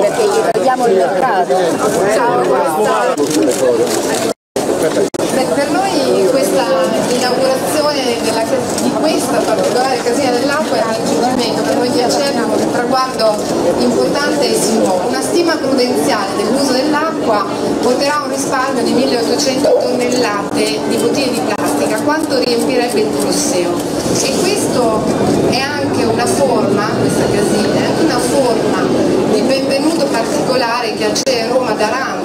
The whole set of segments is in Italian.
perché gli togliamo il mercato. Per noi questa inaugurazione di questa particolare casina dell'acqua è un raggiungimento per noi di Acerbo, un traguardo importante e simbolico. Una stima prudenziale dell'uso dell'acqua porterà a un risparmio di 1800 tonnellate di bottiglie di plastica, quanto riempirebbe il Colosseo. E questo è anche una forma, questa casina, è anche una forma di benvenuto particolare che Acea e Roma daranno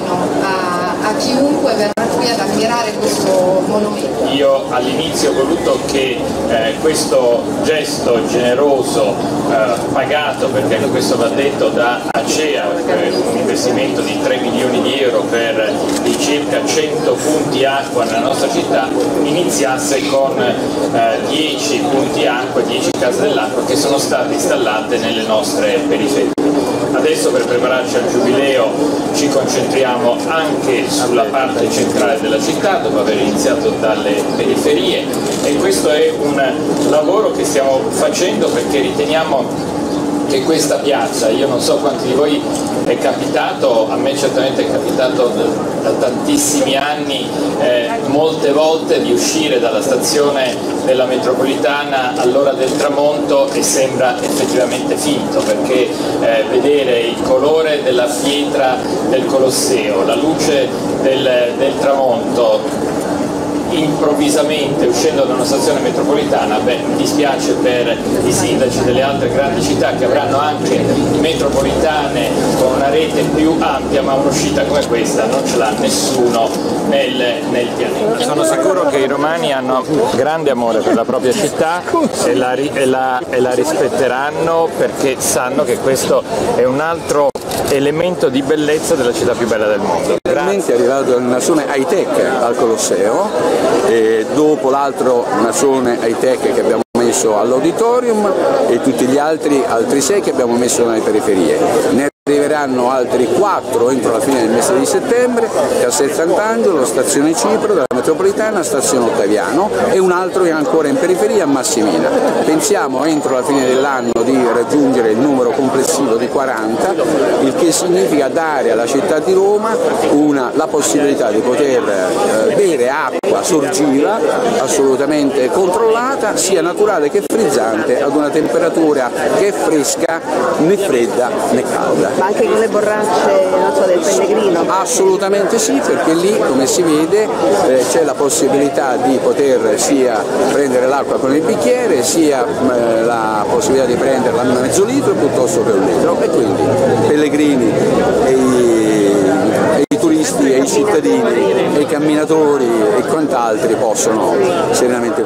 a chiunque verrà qui ad ammirare questo monumento. Io all'inizio ho voluto che questo gesto generoso, pagato, perché questo va detto, da Acea, un investimento di 3 milioni di euro per i circa 100 punti acqua nella nostra città, iniziasse con 10 punti acqua, 10 case dell'acqua che sono state installate nelle nostre periferie. Adesso per prepararci al Giubileo ci concentriamo anche sulla parte centrale della città, dopo aver iniziato dalle periferie, e questo è un lavoro che stiamo facendo perché riteniamo che questa piazza, io non so quanti di voi è capitato, a me certamente è capitato da tantissimi anni, molte volte di uscire dalla stazione della metropolitana all'ora del tramonto e sembra effettivamente finto, perché vedere il colore della pietra del Colosseo, la luce del tramonto, improvvisamente uscendo da una stazione metropolitana, mi dispiace per i sindaci delle altre grandi città che avranno anche metropolitane con una rete più ampia, ma un'uscita come questa non ce l'ha nessuno nel pianeta. Sono sicuro che i romani hanno grande amore per la propria città e la rispetteranno, perché sanno che questo è un altro elemento di bellezza della città più bella del mondo. Veramente è arrivato il nasone high-tech al Colosseo, e dopo l'altro nasone high-tech che abbiamo messo all'auditorium e tutti gli altri 6 che abbiamo messo nelle periferie. Ne arriveranno altri 4 entro la fine del mese di settembre, Castel Sant'Angelo, Stazione Cipro della metropolitana, Stazione Ottaviano, e un altro è ancora in periferia a Massimina. Pensiamo entro la fine dell'anno di raggiungere il numero complessivo di 40, il che significa dare alla città di Roma la possibilità di poter bere acqua sorgiva assolutamente controllata, sia naturale che frizzante, ad una temperatura che è fresca, né fredda né calda. Ma anche con le borracce, non so, del Pellegrino? Assolutamente sì, perché lì, come si vede, c'è la possibilità di poter sia prendere l'acqua con il bicchiere, sia la possibilità di prenderla a mezzo litro piuttosto che un litro, e quindi i pellegrini e i turisti e i cittadini e i camminatori e quant'altri possono serenamente